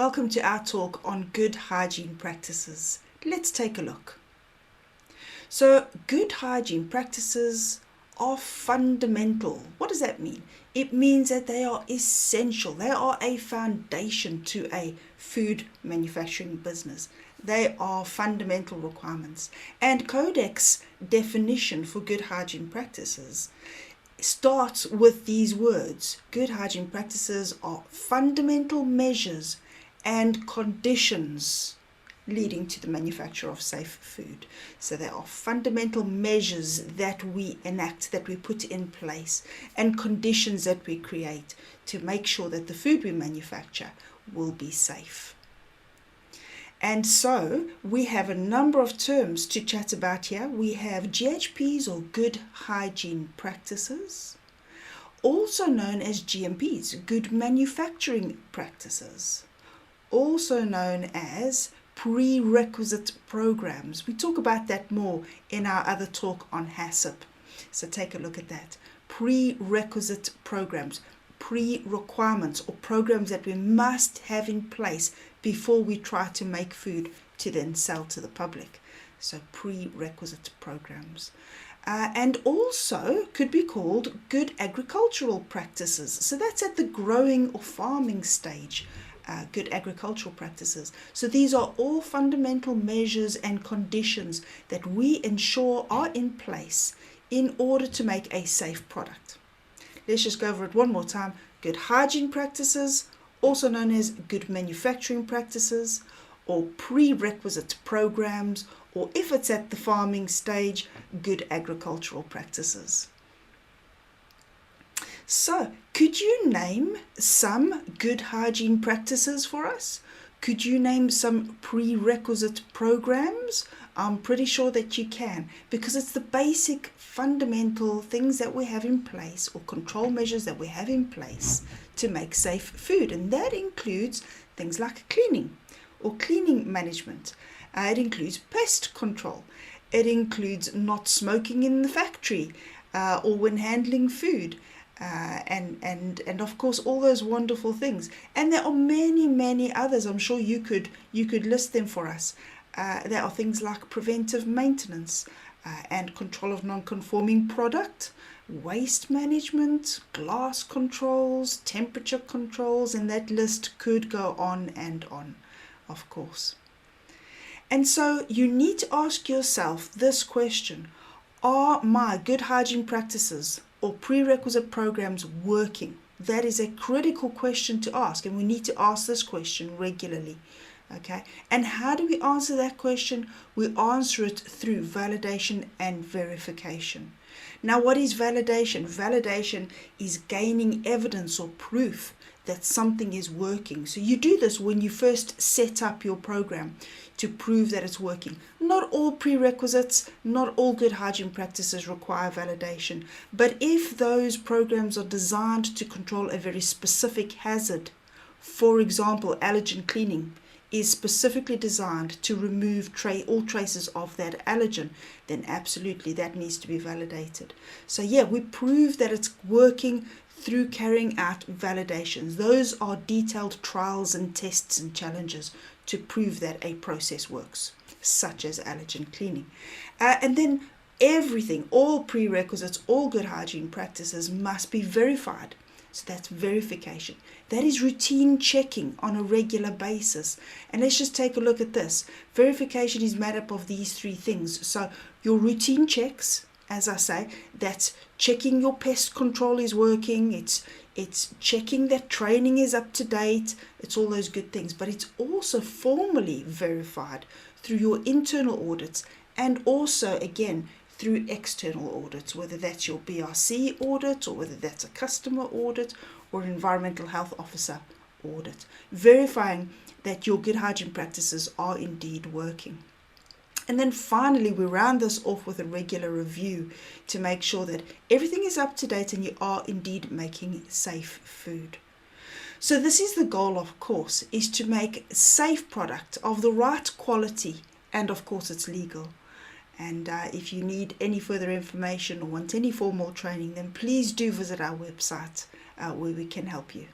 Welcome to our talk on good hygiene practices. Let's take a look. So, good hygiene practices are fundamental. What does that mean? It means that they are essential. They are a foundation to a food manufacturing business. They are fundamental requirements. And Codex's definition for good hygiene practices starts with these words. Good hygiene practices are fundamental measures and conditions leading to the manufacture of safe food. So there are fundamental measures that we enact, that we put in place, and conditions that we create to make sure that the food we manufacture will be safe. And so we have a number of terms to chat about here. We have GHPs, or good hygiene practices, also known as GMPs, good manufacturing practices, also known as prerequisite programs. We talk about that more in our other talk on HACCP. So take a look at that. Prerequisite programs, pre-requirements, or programs that we must have in place before we try to make food to then sell to the public. So prerequisite programs. And also could be called good agricultural practices. So that's at the growing or farming stage. Good agricultural practices. So these are all fundamental measures and conditions that we ensure are in place in order to make a safe product. Let's just go over it one more time. Good hygiene practices, also known as good manufacturing practices, or prerequisite programs, or if it's at the farming stage, good agricultural practices. So, could you name some good hygiene practices for us? Could you name some prerequisite programs? I'm pretty sure that you can, because it's the basic fundamental things that we have in place, or control measures that we have in place to make safe food. And that includes things like cleaning or cleaning management. It includes pest control. It includes not smoking in the factory or when handling food. And of course all those wonderful things, and there are many others. I'm sure you could list them for us. There are things like preventive maintenance and control of non-conforming product, waste management, glass controls, temperature controls, and that list could go on and on, of course. And so you need to ask yourself this question: are my good hygiene practices or prerequisite programs working? That is a critical question to ask, and we need to ask this question regularly. Okay, and how do we answer that question? We answer it through validation and verification. Now, what is validation? Validation is gaining evidence or proof that something is working. So you do this when you first set up your program to prove that it's working. Not all prerequisites, not all good hygiene practices require validation, but if those programs are designed to control a very specific hazard, for example, allergen cleaning is specifically designed to remove all traces of that allergen, then absolutely that needs to be validated. So yeah, we prove that it's working through carrying out validations. Those are detailed trials and tests and challenges to prove that a process works, such as allergen cleaning. And then everything, all prerequisites, all good hygiene practices must be verified. So that's verification. That is routine checking on a regular basis. And let's just take a look at this. Verification is made up of these three things. So your routine checks, as I say, that's checking your pest control is working. It's checking that training is up to date. It's all those good things. But it's also formally verified through your internal audits, and also, again, through external audits, whether that's your BRC audit, or whether that's a customer audit, or an environmental health officer audit, verifying that your good hygiene practices are indeed working. And then finally, we round this off with a regular review to make sure that everything is up to date and you are indeed making safe food. So this is the goal, of course, is to make safe product of the right quality, and of course it's legal. And if you need any further information or want any formal training, then please do visit our website where we can help you.